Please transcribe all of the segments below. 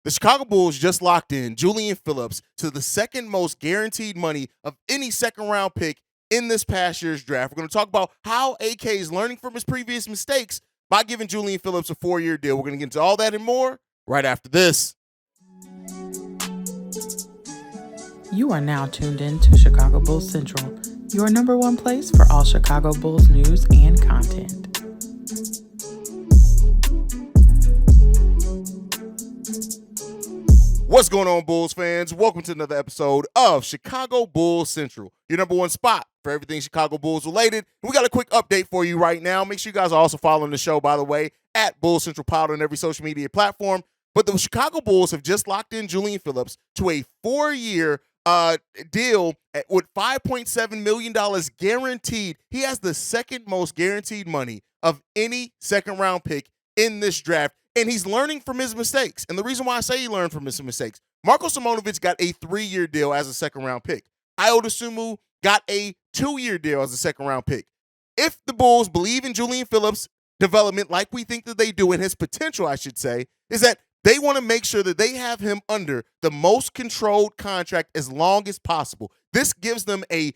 The Chicago Bulls just locked in Julian Phillips to the second most guaranteed money of any second round pick in this past year's draft. We're going to talk about how AK is learning from his previous mistakes by giving Julian Phillips a 4-year deal. We're going to get into all that and more right after this. You are now tuned in to Chicago Bulls Central, your number one place for all Chicago Bulls news and content. What's going on, Bulls fans? Welcome to another episode of Chicago Bulls Central, your number one spot for everything Chicago Bulls related. And we got a quick update for you right now. Make sure you guys are also following the show, by the way, at Bulls Central Pod on every social media platform. But the Chicago Bulls have just locked in Julian Phillips to a 4-year deal with $5.7 million guaranteed. He has the second most guaranteed money of any second-round pick in this draft. And he's learning from his mistakes. And the reason why I say he learned from his mistakes, Marko Simonovic got a 3-year deal as a second-round pick. Ayo Dosunmu got a 2-year deal as a second-round pick. If the Bulls believe in Julian Phillips' development like we think that they do, and his potential, I should say, is that they want to make sure that they have him under the most controlled contract as long as possible. This gives them a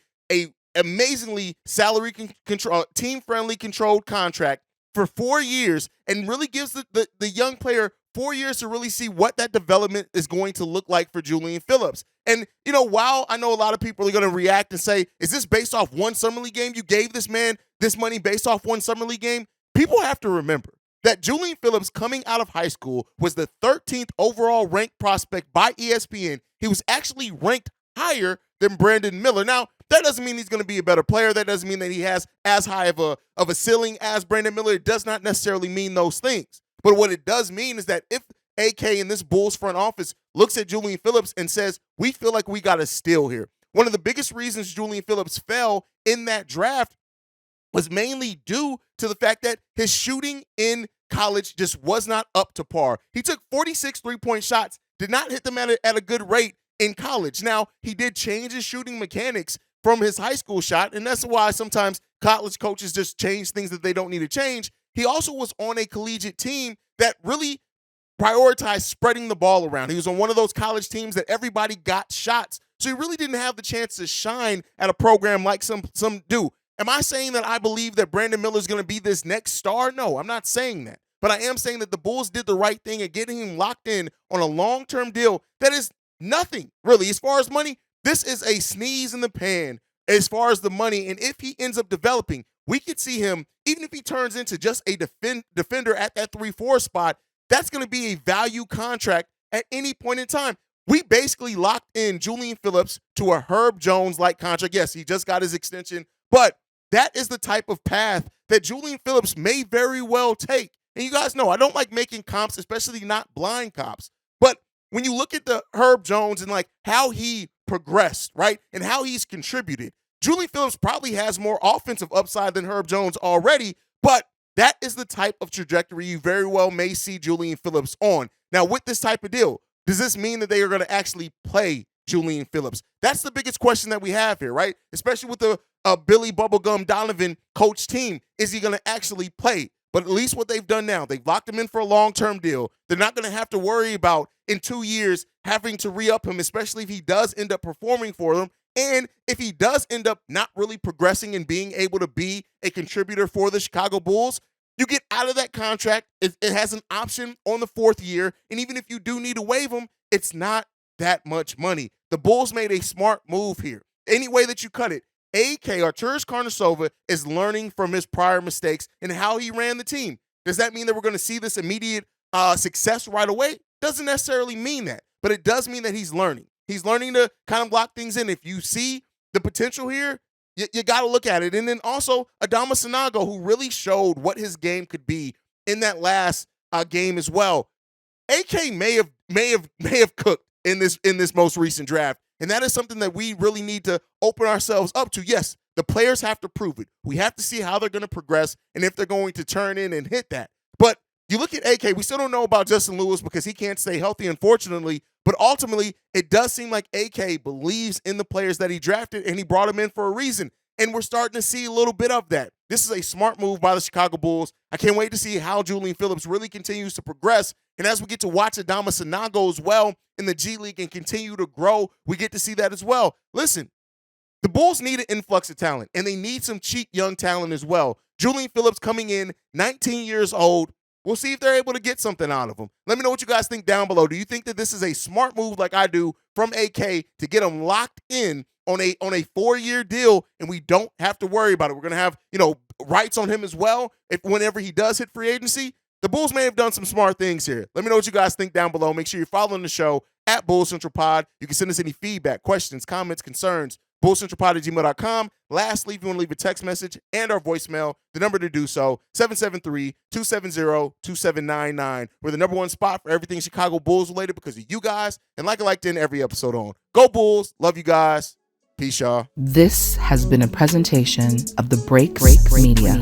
amazingly salary control, team-friendly controlled contract for 4 years, and really gives the young player 4 years to really see what that development is going to look like for Julian Phillips. And, you know, while I know a lot of people are going to react and say, is this based off one summer league game? You gave this man this money based off one summer league game? People have to remember that Julian Phillips, coming out of high school, was the 13th overall ranked prospect by ESPN. He was actually ranked higher than Brandon Miller. Now, that doesn't mean he's going to be a better player. That doesn't mean that he has as high of a ceiling as Brandon Miller. It does not necessarily mean those things. But what it does mean is that if AK in this Bulls front office looks at Julian Phillips and says, we feel like we got a steal here. One of the biggest reasons Julian Phillips fell in that draft was mainly due to the fact that his shooting in college just was not up to par. He took 46 three-point shots, did not hit them at a good rate in college. Now, he did change his shooting mechanics from his high school shot, and that's why sometimes college coaches just change things that they don't need to change. He also was on a collegiate team that really prioritized spreading the ball around. He was on one of those college teams that everybody got shots, so he really didn't have the chance to shine at a program like some do. Am I saying that I believe that Brandon Miller is going to be this next star? No, I'm not saying that. But I am saying that the Bulls did the right thing at getting him locked in on a long-term deal that is nothing, really. As far as money, this is a sneeze in the pan as far as the money. And if he ends up developing, we could see him, even if he turns into just a defender at that 3-4 spot, that's going to be a value contract at any point in time. We basically locked in Julian Phillips to a Herb Jones-like contract. Yes, he just got his extension, but that is the type of path that Julian Phillips may very well take. And you guys know I don't like making comps, especially not blind comps. But when you look at the Herb Jones and like how he progressed, right, and how he's contributed, Julian Phillips probably has more offensive upside than Herb Jones already, but that is the type of trajectory you very well may see Julian Phillips on. Now, with this type of deal, does this mean that they are going to actually play Julian Phillips? That's the biggest question that we have here, right? Especially with the Billy Bubblegum Donovan coach team. Is he going to actually play? But at least what they've done now, they've locked him in for a long-term deal. They're not going to have to worry about, in 2 years, having to re-up him, especially if he does end up performing for them. And if he does end up not really progressing and being able to be a contributor for the Chicago Bulls, you get out of that contract. It has an option on the 4th year. And even if you do need to waive him, it's not that much money. The Bulls made a smart move here. Any way that you cut it, AK, Arturas Karnisovas, is learning from his prior mistakes and how he ran the team. Does that mean that we're going to see this immediate success right away? Doesn't necessarily mean that, but it does mean that he's learning. He's learning to kind of lock things in. If you see the potential here, you got to look at it. And then also Adama Sanago, who really showed what his game could be in that last game as well. AK may have cooked in this most recent draft. And that is something that we really need to open ourselves up to. Yes, the players have to prove it. We have to see how they're going to progress and if they're going to turn in and hit that. But you look at AK, we still don't know about Justin Lewis because he can't stay healthy, unfortunately. But ultimately, it does seem like AK believes in the players that he drafted, and he brought them in for a reason. And we're starting to see a little bit of that. This is a smart move by the Chicago Bulls. I can't wait to see how Julian Phillips really continues to progress And as we get to watch Adama Sanago as well in the G League and continue to grow, we get to see that as well. Listen, the Bulls need an influx of talent, and they need some cheap young talent as well. Julian Phillips coming in, 19 years old. We'll see if they're able to get something out of him. Let me know what you guys think down below. Do you think that this is a smart move like I do from AK to get him locked in on a 4-year deal, and we don't have to worry about it? We're going to have, rights on him as well whenever he does hit free agency. The Bulls may have done some smart things here. Let me know what you guys think down below. Make sure you're following the show at Bulls Central Pod. You can send us any feedback, questions, comments, concerns, bullcentralpod@gmail.com. Lastly, if you want to leave a text message and our voicemail, the number to do so, 773-270-2799. We're the number one spot for everything Chicago Bulls related because of you guys. And like I like to end every episode on, go Bulls. Love you guys. Peace, y'all. This has been a presentation of the Break Media.